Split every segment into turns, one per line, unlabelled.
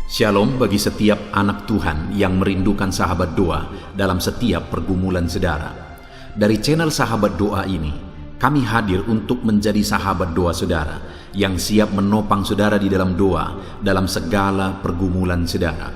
Shalom bagi setiap anak Tuhan yang merindukan sahabat doa dalam setiap pergumulan saudara. Dari channel Sahabat Doa ini, kami hadir untuk menjadi sahabat doa saudara yang siap menopang saudara di dalam doa dalam segala pergumulan saudara.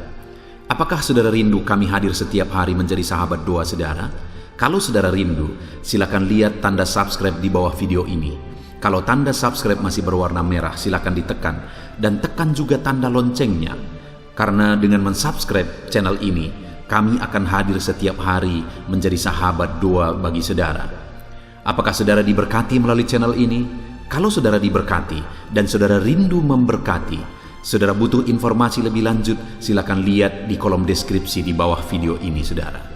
Apakah saudara rindu kami hadir setiap hari menjadi sahabat doa saudara? Kalau saudara rindu, silakan lihat tanda subscribe di bawah video ini. Kalau tanda subscribe masih berwarna merah, silakan ditekan dan tekan juga tanda loncengnya. Karena dengan mensubscribe channel ini, kami akan hadir setiap hari menjadi sahabat doa bagi saudara. Apakah saudara diberkati melalui channel ini? Kalau saudara diberkati dan saudara rindu memberkati, saudara butuh informasi lebih lanjut, silakan lihat di kolom deskripsi di bawah video ini saudara.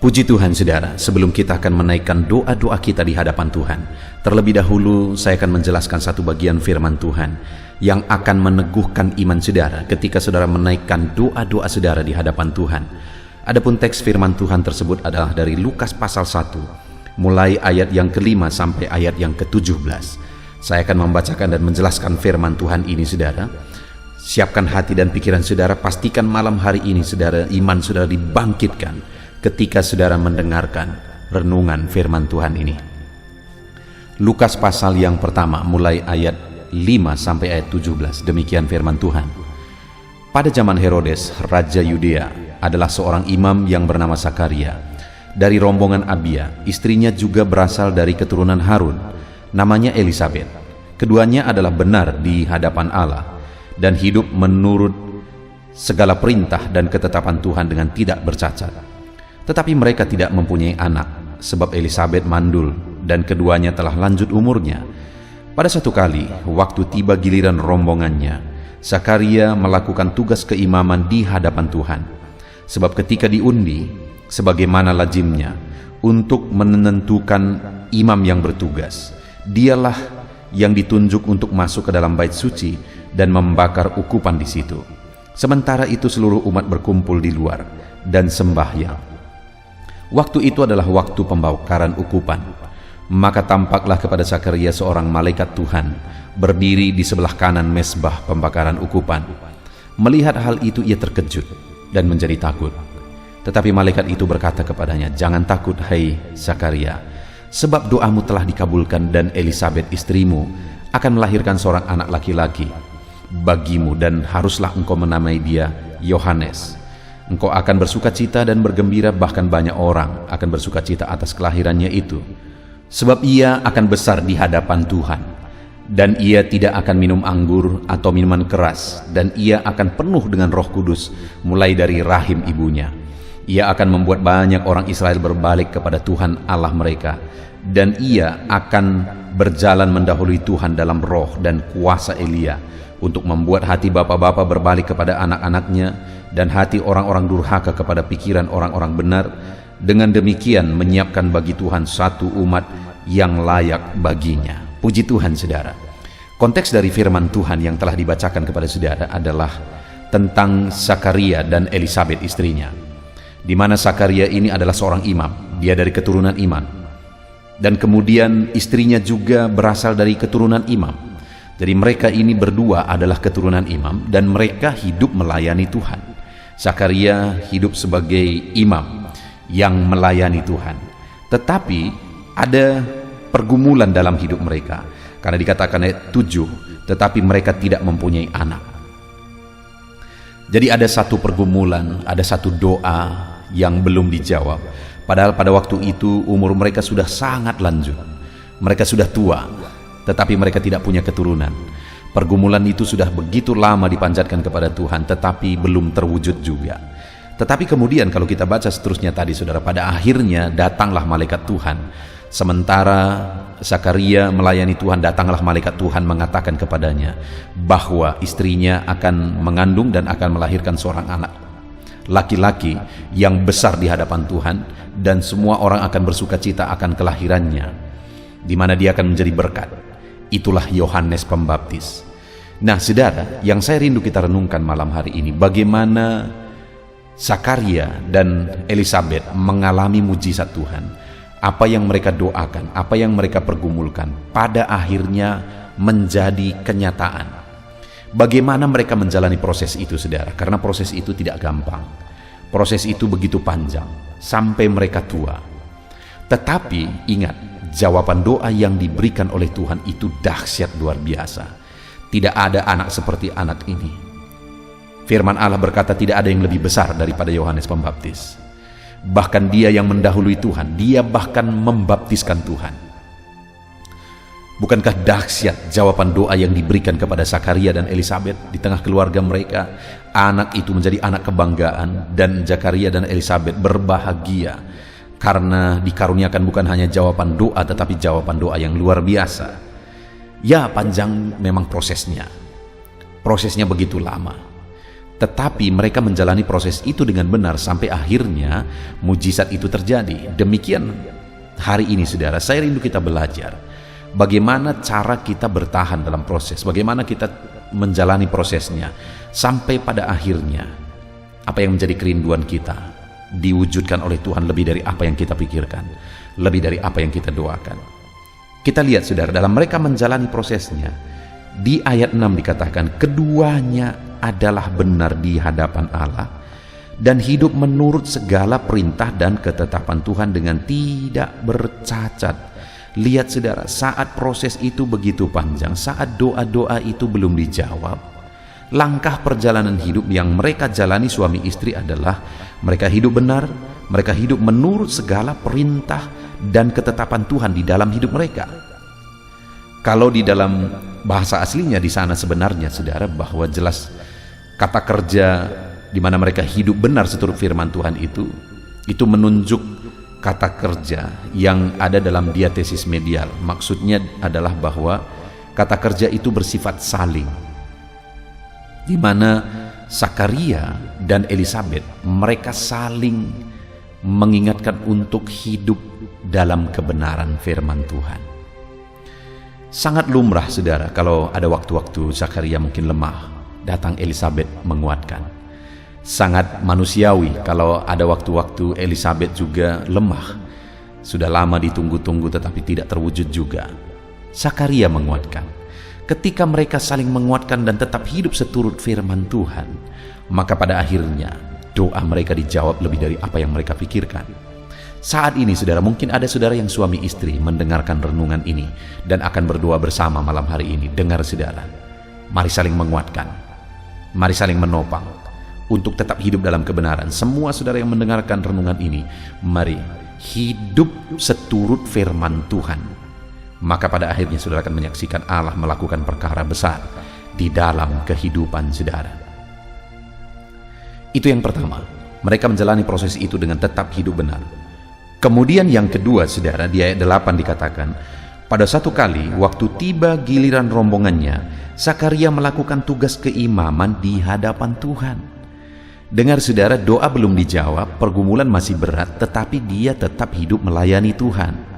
Puji Tuhan saudara, sebelum kita akan menaikkan doa-doa kita di hadapan Tuhan, terlebih dahulu saya akan menjelaskan satu bagian firman Tuhan yang akan meneguhkan iman saudara ketika saudara menaikkan doa-doa saudara di hadapan Tuhan. Adapun teks firman Tuhan tersebut adalah dari Lukas pasal 1, mulai ayat yang ke-5 sampai ayat yang ke-17. Saya akan membacakan dan menjelaskan firman Tuhan ini saudara. Siapkan hati dan pikiran saudara, pastikan malam hari ini saudara, iman saudara dibangkitkan ketika saudara mendengarkan renungan firman Tuhan ini. Lukas pasal yang pertama mulai ayat 5 sampai ayat 17. Demikian firman Tuhan. Pada zaman Herodes, Raja Yudea, adalah seorang imam yang bernama Sakaria dari rombongan Abia. Istrinya juga berasal dari keturunan Harun, namanya Elisabet. Keduanya adalah benar di hadapan Allah dan hidup menurut segala perintah dan ketetapan Tuhan dengan tidak bercacat. Tetapi mereka tidak mempunyai anak, sebab Elisabet mandul dan keduanya telah lanjut umurnya. Pada satu kali, waktu tiba giliran rombongannya, Sakaria melakukan tugas keimaman di hadapan Tuhan. Sebab ketika diundi, sebagaimana lazimnya, untuk menentukan imam yang bertugas, dialah yang ditunjuk untuk masuk ke dalam bait suci dan membakar ukupan di situ. Sementara itu seluruh umat berkumpul di luar dan sembahyang. Waktu itu adalah waktu pembakaran ukupan. Maka tampaklah kepada Sakaria seorang malaikat Tuhan berdiri di sebelah kanan mezbah pembakaran ukupan. Melihat hal itu ia terkejut dan menjadi takut. Tetapi malaikat itu berkata kepadanya, "Jangan takut hai Sakaria, sebab doamu telah dikabulkan dan Elisabet istrimu akan melahirkan seorang anak laki-laki bagimu dan haruslah engkau menamai dia Yohanes. Engkau akan bersukacita dan bergembira, bahkan banyak orang akan bersukacita atas kelahirannya itu. Sebab ia akan besar di hadapan Tuhan, dan ia tidak akan minum anggur atau minuman keras, dan ia akan penuh dengan Roh Kudus mulai dari rahim ibunya. Ia akan membuat banyak orang Israel berbalik kepada Tuhan Allah mereka, dan ia akan berjalan mendahului Tuhan dalam roh dan kuasa Elia, untuk membuat hati bapak-bapak berbalik kepada anak-anaknya dan hati orang-orang durhaka kepada pikiran orang-orang benar, dengan demikian menyiapkan bagi Tuhan satu umat yang layak baginya." Puji Tuhan saudara. Konteks dari firman Tuhan yang telah dibacakan kepada saudara adalah tentang Sakaria dan Elisabet istrinya, di mana Sakaria ini adalah seorang imam, dia dari keturunan imam, dan kemudian istrinya juga berasal dari keturunan imam. Jadi mereka ini berdua adalah keturunan imam dan mereka hidup melayani Tuhan. Sakaria hidup sebagai imam yang melayani Tuhan. Tetapi ada pergumulan dalam hidup mereka. Karena dikatakan ayat 7, tetapi mereka tidak mempunyai anak. Jadi ada satu pergumulan, ada satu doa yang belum dijawab. Padahal pada waktu itu umur mereka sudah sangat lanjut. Mereka sudah tua, tetapi mereka tidak punya keturunan. Pergumulan itu sudah begitu lama dipanjatkan kepada Tuhan, tetapi belum terwujud juga. Tetapi kemudian kalau kita baca seterusnya tadi saudara, pada akhirnya datanglah malaikat Tuhan. Sementara Sakaria melayani Tuhan, datanglah malaikat Tuhan mengatakan kepadanya bahwa istrinya akan mengandung dan akan melahirkan seorang anak laki-laki yang besar di hadapan Tuhan, dan semua orang akan bersukacita akan kelahirannya, di mana dia akan menjadi berkat. Itulah Yohanes Pembaptis. Nah saudara, yang saya rindu kita renungkan malam hari ini, bagaimana Sakaria dan Elisabet mengalami mujizat Tuhan. Apa yang mereka doakan, apa yang mereka pergumulkan, pada akhirnya menjadi kenyataan. Bagaimana mereka menjalani proses itu, saudara? Karena proses itu tidak gampang. Proses itu begitu panjang, sampai mereka tua. Tetapi ingat, jawaban doa yang diberikan oleh Tuhan itu dahsyat luar biasa. Tidak ada anak seperti anak ini. Firman Allah berkata tidak ada yang lebih besar daripada Yohanes Pembaptis. Bahkan dia yang mendahului Tuhan, dia bahkan membaptiskan Tuhan. Bukankah dahsyat jawaban doa yang diberikan kepada Zakaria dan Elisabet di tengah keluarga mereka? Anak itu menjadi anak kebanggaan, dan Zakaria dan Elisabet berbahagia karena dikaruniakan bukan hanya jawaban doa, tetapi jawaban doa yang luar biasa. Ya, panjang memang prosesnya. Prosesnya begitu lama. Tetapi mereka menjalani proses itu dengan benar sampai akhirnya mujizat itu terjadi. Demikian hari ini, saudara, saya rindu kita belajar bagaimana cara kita bertahan dalam proses, bagaimana kita menjalani prosesnya sampai pada akhirnya apa yang menjadi kerinduan kita diwujudkan oleh Tuhan lebih dari apa yang kita pikirkan, lebih dari apa yang kita doakan. Kita lihat, saudara, dalam mereka menjalani prosesnya, di ayat 6 dikatakan keduanya adalah benar di hadapan Allah dan hidup menurut segala perintah dan ketetapan Tuhan dengan tidak bercacat. Lihat, saudara, saat proses itu begitu panjang, saat doa-doa itu belum dijawab, langkah perjalanan hidup yang mereka jalani suami istri adalah mereka hidup benar, mereka hidup menurut segala perintah dan ketetapan Tuhan di dalam hidup mereka. Kalau di dalam bahasa aslinya di sana sebenarnya, saudara, bahwa jelas kata kerja di mana mereka hidup benar seturut firman Tuhan itu menunjuk kata kerja yang ada dalam diatesis medial. Maksudnya adalah bahwa kata kerja itu bersifat saling, di mana Zakaria dan Elisabet mereka saling mengingatkan untuk hidup dalam kebenaran firman Tuhan. Sangat lumrah, saudara, kalau ada waktu-waktu Zakaria mungkin lemah, datang Elisabet menguatkan. Sangat manusiawi kalau ada waktu-waktu Elisabet juga lemah, sudah lama ditunggu-tunggu tetapi tidak terwujud juga. Zakaria menguatkan. Ketika mereka saling menguatkan dan tetap hidup seturut firman Tuhan, maka pada akhirnya doa mereka dijawab lebih dari apa yang mereka pikirkan. Saat ini, saudara, mungkin ada saudara yang suami istri mendengarkan renungan ini dan akan berdoa bersama malam hari ini. Dengar, saudara, mari saling menguatkan, mari saling menopang untuk tetap hidup dalam kebenaran. Semua saudara yang mendengarkan renungan ini, mari hidup seturut firman Tuhan. Maka pada akhirnya saudara akan menyaksikan Allah melakukan perkara besar di dalam kehidupan saudara. Itu yang pertama, mereka menjalani proses itu dengan tetap hidup benar. Kemudian yang kedua, saudara, di ayat 8 dikatakan, pada satu kali waktu tiba giliran rombongannya, Zakaria melakukan tugas keimaman di hadapan Tuhan. Dengar, saudara, doa belum dijawab, pergumulan masih berat, tetapi dia tetap hidup melayani Tuhan.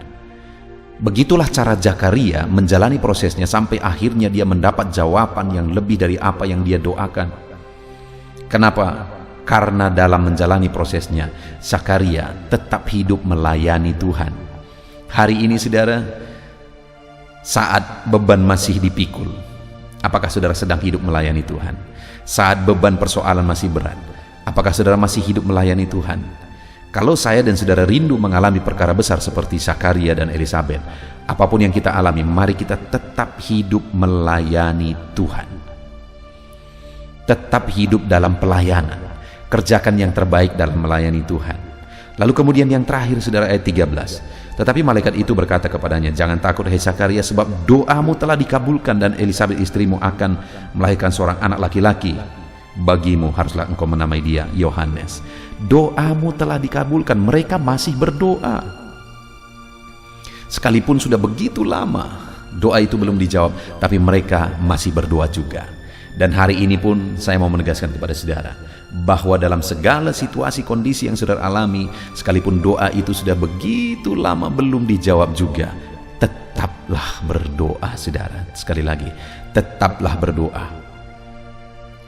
Begitulah cara Zakaria menjalani prosesnya sampai akhirnya dia mendapat jawaban yang lebih dari apa yang dia doakan. Kenapa? Karena dalam menjalani prosesnya, Zakaria tetap hidup melayani Tuhan. Hari ini, saudara, saat beban masih dipikul, apakah saudara sedang hidup melayani Tuhan? Saat beban persoalan masih berat, apakah saudara masih hidup melayani Tuhan? Kalau saya dan saudara rindu mengalami perkara besar seperti Zakaria dan Elisabet, apapun yang kita alami, mari kita tetap hidup melayani Tuhan. Tetap hidup dalam pelayanan. Kerjakan yang terbaik dalam melayani Tuhan. Lalu kemudian yang terakhir, saudara, ayat 13. Tetapi malaikat itu berkata kepadanya, jangan takut, hai Zakaria, sebab doamu telah dikabulkan dan Elisabet istrimu akan melahirkan seorang anak laki-laki. Bagimu haruslah engkau menamai dia Yohanes. Doamu telah dikabulkan. Mereka masih berdoa. Sekalipun sudah begitu lama doa itu belum dijawab, tapi mereka masih berdoa juga. Dan hari ini pun saya mau menegaskan kepada saudara bahwa dalam segala situasi kondisi yang saudara alami, sekalipun doa itu sudah begitu lama belum dijawab juga, tetaplah berdoa, saudara. Sekali lagi, tetaplah berdoa.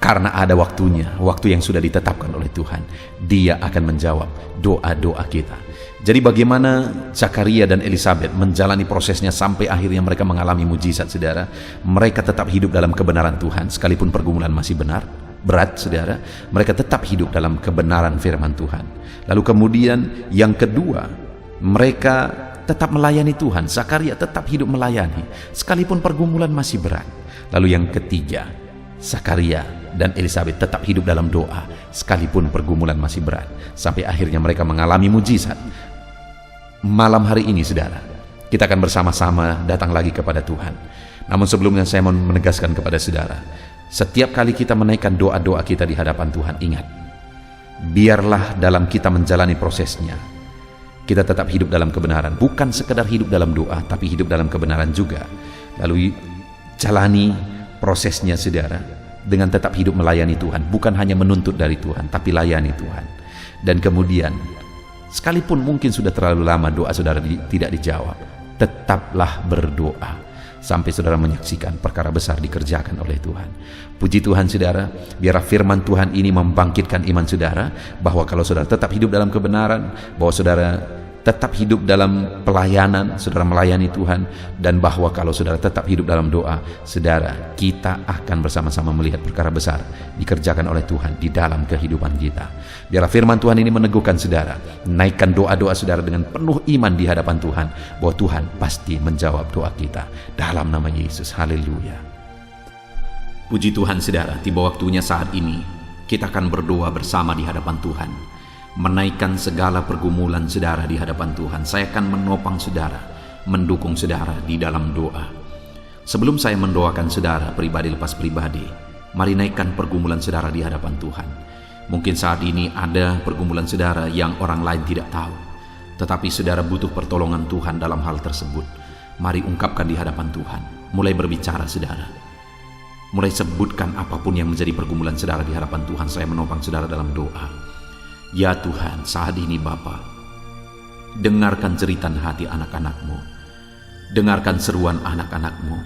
Karena ada waktunya, waktu yang sudah ditetapkan oleh Tuhan. Dia akan menjawab doa-doa kita. Jadi bagaimana Zakaria dan Elisabet menjalani prosesnya sampai akhirnya mereka mengalami mujizat, saudara. Mereka tetap hidup dalam kebenaran Tuhan, sekalipun pergumulan masih berat, saudara. Mereka tetap hidup dalam kebenaran firman Tuhan. Lalu kemudian yang kedua, mereka tetap melayani Tuhan. Zakaria tetap hidup melayani, sekalipun pergumulan masih berat. Lalu yang ketiga, Zakaria dan Elisabet tetap hidup dalam doa sekalipun pergumulan masih berat, sampai akhirnya mereka mengalami mujizat. Malam hari ini, saudara, kita akan bersama-sama datang lagi kepada Tuhan. Namun sebelumnya saya mau menegaskan kepada saudara, setiap kali kita menaikkan doa-doa kita di hadapan Tuhan, ingat, biarlah dalam kita menjalani prosesnya, kita tetap hidup dalam kebenaran. Bukan sekedar hidup dalam doa, tapi hidup dalam kebenaran juga. Lalu jalani prosesnya, saudara, dengan tetap hidup melayani Tuhan. Bukan hanya menuntut dari Tuhan, tapi layani Tuhan. Dan kemudian, sekalipun mungkin sudah terlalu lama doa saudara tidak dijawab, tetaplah berdoa sampai saudara menyaksikan perkara besar dikerjakan oleh Tuhan. Puji Tuhan, saudara, biarlah firman Tuhan ini membangkitkan iman saudara, bahwa kalau saudara tetap hidup dalam kebenaran, bahwa saudara tetap hidup dalam pelayanan, saudara melayani Tuhan, dan bahwa kalau saudara tetap hidup dalam doa, saudara, kita akan bersama-sama melihat perkara besar dikerjakan oleh Tuhan di dalam kehidupan kita. Biarlah firman Tuhan ini meneguhkan saudara, naikkan doa-doa saudara dengan penuh iman di hadapan Tuhan, bahwa Tuhan pasti menjawab doa kita dalam nama Yesus. Haleluya. Puji Tuhan, saudara, tiba waktunya saat ini kita akan berdoa bersama di hadapan Tuhan, menaikkan segala pergumulan saudara di hadapan Tuhan. Saya akan menopang saudara, mendukung saudara di dalam doa. Sebelum saya mendoakan saudara pribadi lepas pribadi, mari naikkan pergumulan saudara di hadapan Tuhan. Mungkin saat ini ada pergumulan saudara yang orang lain tidak tahu, tetapi saudara butuh pertolongan Tuhan dalam hal tersebut. Mari ungkapkan di hadapan Tuhan. Mulai berbicara, saudara. Mulai sebutkan apapun yang menjadi pergumulan saudara di hadapan Tuhan. Saya menopang saudara dalam doa. Ya Tuhan, saat ini Bapa, dengarkan jeritan hati anak-anak-Mu, dengarkan seruan anak-anak-Mu.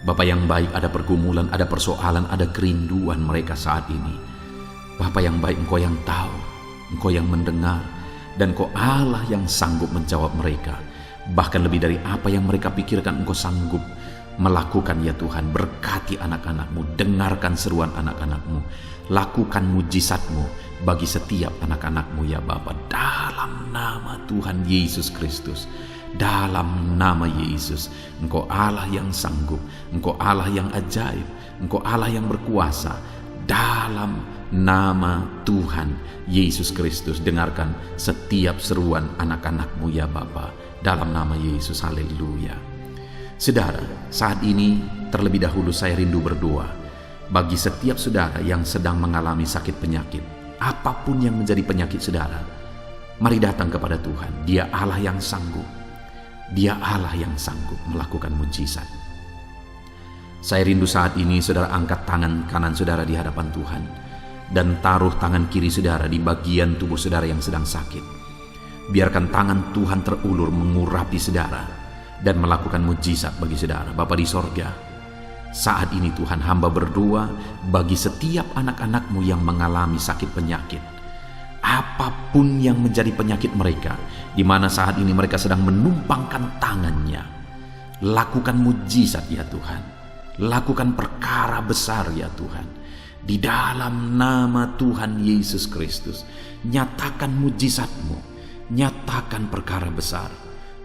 Bapa yang baik, ada pergumulan, ada persoalan, ada kerinduan mereka saat ini. Bapa yang baik, Engkau yang tahu, Engkau yang mendengar, dan Engkau Allah yang sanggup menjawab mereka. Bahkan lebih dari apa yang mereka pikirkan, Engkau sanggup melakukan. Ya Tuhan, berkati anak-anak-Mu, dengarkan seruan anak-anak-Mu, lakukan mujizat-Mu bagi setiap anak-anak-Mu, ya Bapa, dalam nama Tuhan Yesus Kristus. Dalam nama Yesus, Engkau Allah yang sanggup, Engkau Allah yang ajaib, Engkau Allah yang berkuasa. Dalam nama Tuhan Yesus Kristus, dengarkan setiap seruan anak-anak-Mu, ya Bapa, dalam nama Yesus. Haleluya. Saudara, saat ini terlebih dahulu saya rindu berdoa bagi setiap saudara yang sedang mengalami sakit penyakit. Apapun yang menjadi penyakit saudara, mari datang kepada Tuhan. Dia Allah yang sanggup. Dia Allah yang sanggup melakukan mujizat. Saya rindu saat ini saudara angkat tangan kanan saudara di hadapan Tuhan, dan taruh tangan kiri saudara di bagian tubuh saudara yang sedang sakit. Biarkan tangan Tuhan terulur mengurapi saudara dan melakukan mujizat bagi saudara. Bapa di sorga, saat ini Tuhan, hamba berdoa bagi setiap anak-anak-Mu yang mengalami sakit penyakit. Apapun yang menjadi penyakit mereka, di mana saat ini mereka sedang menumpangkan tangannya. Lakukan mujizat, ya Tuhan. Lakukan perkara besar, ya Tuhan. Di dalam nama Tuhan Yesus Kristus, nyatakan mujizat-Mu, nyatakan perkara besar.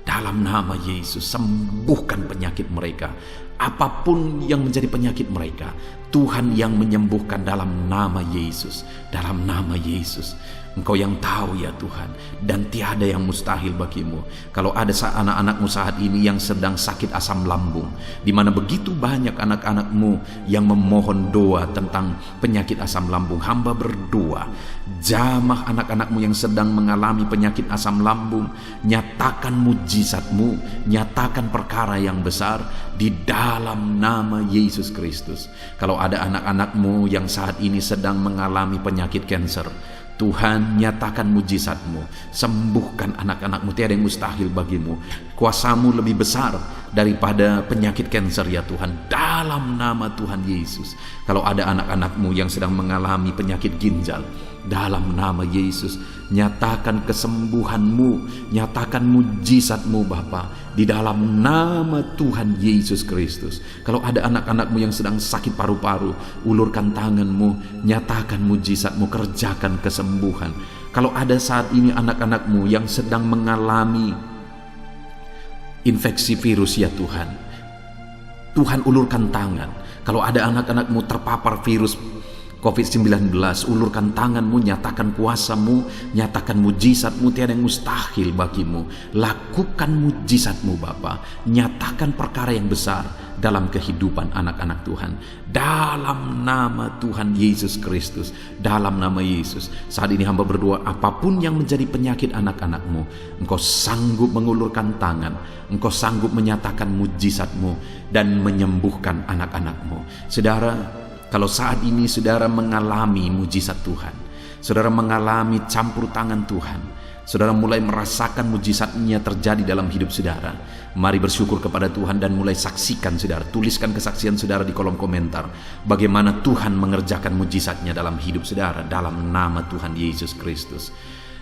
Dalam nama Yesus, sembuhkan penyakit mereka. Apapun yang menjadi penyakit mereka, Tuhan yang menyembuhkan dalam nama Yesus. Dalam nama Yesus. Engkau yang tahu, ya Tuhan, dan tiada yang mustahil bagimu. Kalau ada anak-anak-Mu saat ini yang sedang sakit asam lambung, di mana begitu banyak anak-anak-Mu yang memohon doa tentang penyakit asam lambung, hamba berdoa, jamah anak-anak-Mu yang sedang mengalami penyakit asam lambung, nyatakan mujizat-Mu, nyatakan perkara yang besar di dalam nama Yesus Kristus. Kalau ada anak-anak-Mu yang saat ini sedang mengalami penyakit kanker, Tuhan, nyatakan mujizat-Mu, sembuhkan anak-anak-Mu, tiada yang mustahil bagimu. Kuasa-Mu lebih besar daripada penyakit kanker ya Tuhan, dalam nama Tuhan Yesus. Kalau ada anak-anak-Mu yang sedang mengalami penyakit ginjal, dalam nama Yesus, nyatakan kesembuhan-Mu, nyatakan mujizat-Mu Bapa, di dalam nama Tuhan Yesus Kristus. Kalau ada anak-anak-Mu yang sedang sakit paru-paru, ulurkan tangan-Mu, nyatakan mujizat-Mu, kerjakan kesembuhan. Kalau ada saat ini anak-anak-Mu yang sedang mengalami infeksi virus ya Tuhan, Tuhan ulurkan tangan. Kalau ada anak-anak-Mu terpapar virus COVID-19, ulurkan tangan-Mu, nyatakan kuasa-Mu, nyatakan mujizat-Mu, tiada yang mustahil bagimu. Lakukan mujizat-Mu Bapa, nyatakan perkara yang besar dalam kehidupan anak-anak Tuhan, dalam nama Tuhan Yesus Kristus, dalam nama Yesus. Saat ini hamba berdoa, apapun yang menjadi penyakit anak-anak-Mu, Engkau sanggup mengulurkan tangan, Engkau sanggup menyatakan mujizat-Mu dan menyembuhkan anak-anak-Mu. Saudara, kalau saat ini saudara mengalami mujizat Tuhan, saudara mengalami campur tangan Tuhan, saudara mulai merasakan mujizatnya terjadi dalam hidup saudara, mari bersyukur kepada Tuhan dan mulai saksikan saudara. Tuliskan kesaksian saudara di kolom komentar, bagaimana Tuhan mengerjakan mujizatnya dalam hidup saudara, dalam nama Tuhan Yesus Kristus.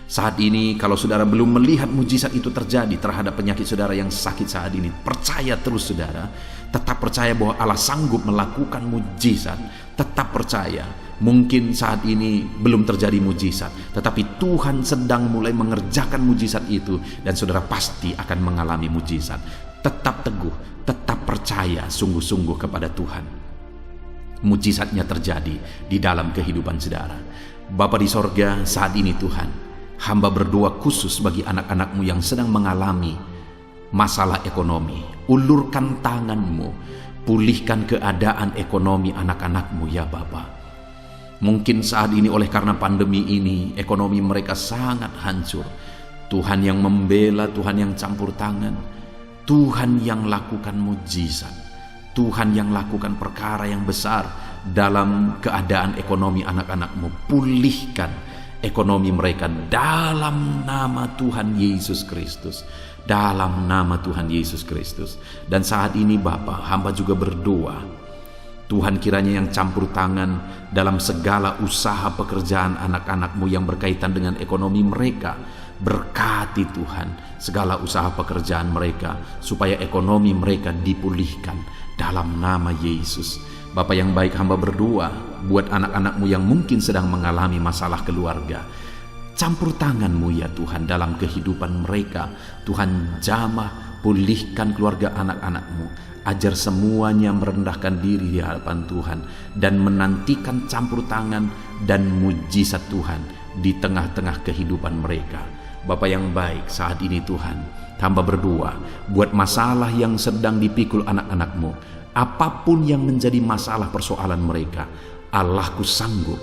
Saat ini kalau saudara belum melihat mujizat itu terjadi terhadap penyakit saudara yang sakit saat ini, percaya terus saudara, tetap percaya bahwa Allah sanggup melakukan mujizat. Tetap percaya, mungkin saat ini belum terjadi mujizat, tetapi Tuhan sedang mulai mengerjakan mujizat itu dan saudara pasti akan mengalami mujizat. Tetap teguh, tetap percaya sungguh-sungguh kepada Tuhan. Mujizatnya terjadi di dalam kehidupan saudara. Bapa di sorga, saat ini Tuhan, hamba berdoa khusus bagi anak-anak-Mu yang sedang mengalami masalah ekonomi. Ulurkan tangan-Mu, pulihkan keadaan ekonomi anak-anak-Mu ya Bapa. Mungkin saat ini oleh karena pandemi ini, ekonomi mereka sangat hancur. Tuhan yang membela, Tuhan yang campur tangan, Tuhan yang lakukan mujizat, Tuhan yang lakukan perkara yang besar dalam keadaan ekonomi anak-anak-Mu. Pulihkan ekonomi mereka dalam nama Tuhan Yesus Kristus, dalam nama Tuhan Yesus Kristus. Dan saat ini Bapa, hamba juga berdoa, Tuhan kiranya yang campur tangan dalam segala usaha pekerjaan anak-anak-Mu yang berkaitan dengan ekonomi mereka. Berkati Tuhan segala usaha pekerjaan mereka, supaya ekonomi mereka dipulihkan dalam nama Yesus. Bapa yang baik, hamba berdoa buat anak-anak-Mu yang mungkin sedang mengalami masalah keluarga. Campur tangan-Mu ya Tuhan dalam kehidupan mereka. Tuhan jamah, pulihkan keluarga anak-anak-Mu. Ajar semuanya merendahkan diri di hadapan Tuhan dan menantikan campur tangan dan mujizat Tuhan di tengah-tengah kehidupan mereka. Bapa yang baik, saat ini Tuhan, hamba berdoa buat masalah yang sedang dipikul anak-anak-Mu. Apapun yang menjadi masalah persoalan mereka, Allahku sanggup.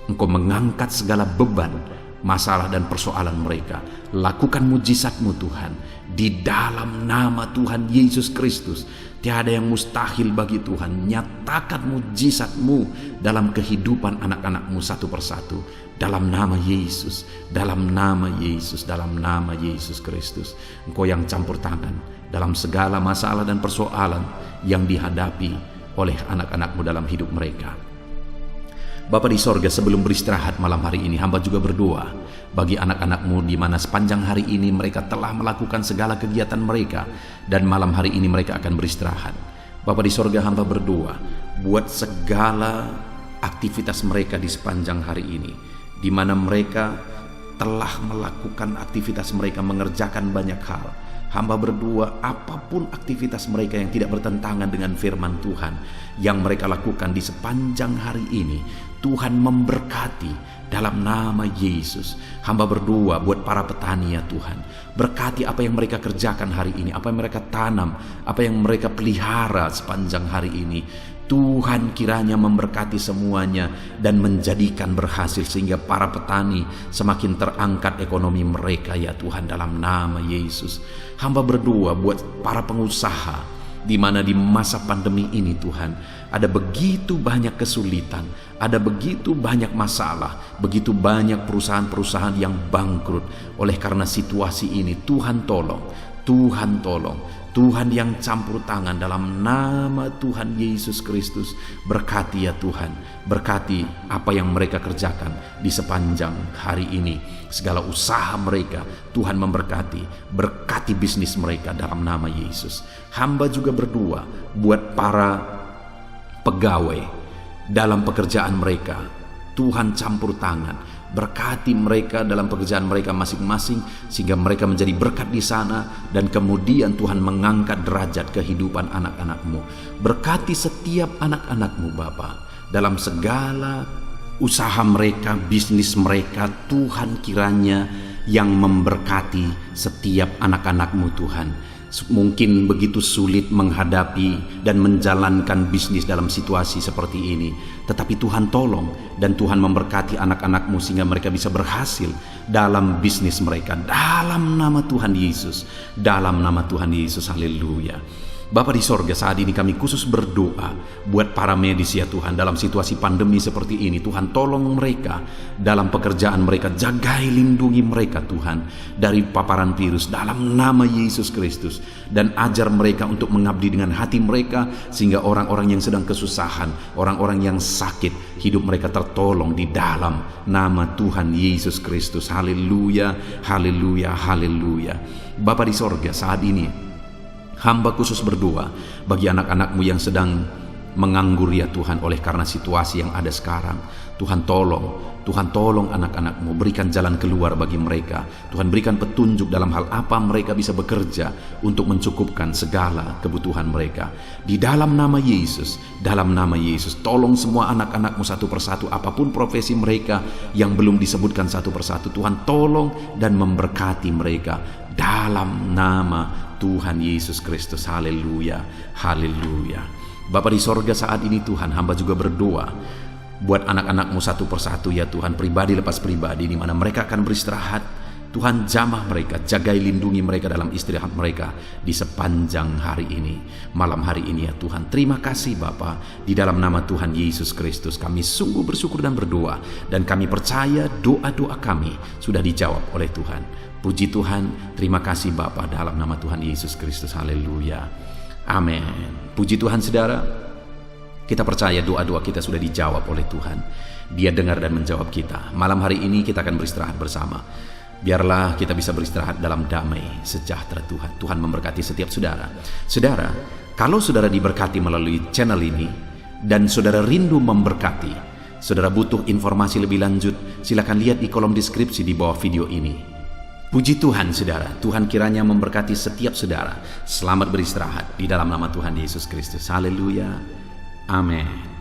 Engkau mengangkat segala beban, masalah dan persoalan mereka. Lakukan mujizat-Mu Tuhan, di dalam nama Tuhan Yesus Kristus. Tiada yang mustahil bagi Tuhan. Nyatakan mujizat-Mu dalam kehidupan anak-anak-Mu satu persatu, dalam nama Yesus, dalam nama Yesus, dalam nama Yesus Kristus. Engkau yang campur tangan dalam segala masalah dan persoalan yang dihadapi oleh anak-anak-Mu dalam hidup mereka. Bapa di sorga, sebelum beristirahat malam hari ini, hamba juga berdoa bagi anak-anak-Mu di mana sepanjang hari ini mereka telah melakukan segala kegiatan mereka dan malam hari ini mereka akan beristirahat. Bapa di sorga, hamba berdoa buat segala aktivitas mereka di sepanjang hari ini, di mana mereka telah melakukan aktivitas mereka, mengerjakan banyak hal. Hamba berdoa apapun aktivitas mereka yang tidak bertentangan dengan firman Tuhan yang mereka lakukan di sepanjang hari ini, Tuhan memberkati dalam nama Yesus. Hamba berdoa buat para petani ya Tuhan, berkati apa yang mereka kerjakan hari ini, apa yang mereka tanam, apa yang mereka pelihara sepanjang hari ini. Tuhan kiranya memberkati semuanya dan menjadikan berhasil sehingga para petani semakin terangkat ekonomi mereka ya Tuhan, dalam nama Yesus. Hamba berdoa buat para pengusaha di mana di masa pandemi ini Tuhan, ada begitu banyak kesulitan, ada begitu banyak masalah, begitu banyak perusahaan-perusahaan yang bangkrut oleh karena situasi ini. Tuhan tolong, Tuhan tolong, Tuhan yang campur tangan, dalam nama Tuhan Yesus Kristus. Berkati ya Tuhan, berkati apa yang mereka kerjakan di sepanjang hari ini. Segala usaha mereka Tuhan memberkati, berkati bisnis mereka dalam nama Yesus. Hamba juga berdoa buat para pegawai dalam pekerjaan mereka. Tuhan campur tangan, berkati mereka dalam pekerjaan mereka masing-masing, sehingga mereka menjadi berkat di sana, dan kemudian Tuhan mengangkat derajat kehidupan anak-anak-Mu. Berkati setiap anak-anak-Mu Bapa, dalam segala usaha mereka, bisnis mereka. Tuhan kiranya yang memberkati setiap anak-anak-Mu Tuhan. Mungkin begitu sulit menghadapi dan menjalankan bisnis dalam situasi seperti ini, tetapi Tuhan tolong dan Tuhan memberkati anak-anak-Mu sehingga mereka bisa berhasil dalam bisnis mereka, dalam nama Tuhan Yesus, dalam nama Tuhan Yesus. Haleluya. Bapa di sorga, saat ini kami khusus berdoa buat para medis ya Tuhan, dalam situasi pandemi seperti ini. Tuhan tolong mereka dalam pekerjaan mereka, jagai lindungi mereka Tuhan dari paparan virus dalam nama Yesus Kristus, dan ajar mereka untuk mengabdi dengan hati mereka, sehingga orang-orang yang sedang kesusahan, orang-orang yang sakit, hidup mereka tertolong di dalam nama Tuhan Yesus Kristus. Haleluya, haleluya, haleluya. Bapa di sorga, saat ini hamba khusus berdoa bagi anak-anak-Mu yang sedang menganggur ya Tuhan, oleh karena situasi yang ada sekarang. Tuhan tolong anak-anak-Mu, berikan jalan keluar bagi mereka. Tuhan berikan petunjuk dalam hal apa mereka bisa bekerja untuk mencukupkan segala kebutuhan mereka. Di dalam nama Yesus, dalam nama Yesus, tolong semua anak-anak-Mu satu persatu, apapun profesi mereka yang belum disebutkan satu persatu. Tuhan tolong dan memberkati mereka dalam nama Tuhan Yesus Kristus. Haleluya, haleluya. Bapa di sorga, saat ini Tuhan, hamba juga berdoa buat anak-anak-Mu satu persatu ya Tuhan, pribadi lepas pribadi, di mana mereka akan beristirahat. Tuhan jamah mereka, jagai lindungi mereka dalam istirahat mereka di sepanjang hari ini, malam hari ini ya Tuhan. Terima kasih Bapa, di dalam nama Tuhan Yesus Kristus kami sungguh bersyukur dan berdoa, dan kami percaya doa-doa kami sudah dijawab oleh Tuhan. Puji Tuhan, terima kasih Bapa, dalam nama Tuhan Yesus Kristus. Haleluya, amin. Puji Tuhan saudara, kita percaya doa-doa kita sudah dijawab oleh Tuhan. Dia dengar dan menjawab kita. Malam hari ini kita akan beristirahat bersama. Biarlah kita bisa beristirahat dalam damai sejahtera Tuhan. Tuhan memberkati setiap saudara. Saudara, kalau saudara diberkati melalui channel ini dan saudara rindu memberkati, saudara butuh informasi lebih lanjut, silakan lihat di kolom deskripsi di bawah video ini. Puji Tuhan saudara, Tuhan kiranya memberkati setiap saudara. Selamat beristirahat di dalam nama Tuhan Yesus Kristus. Haleluya, amin.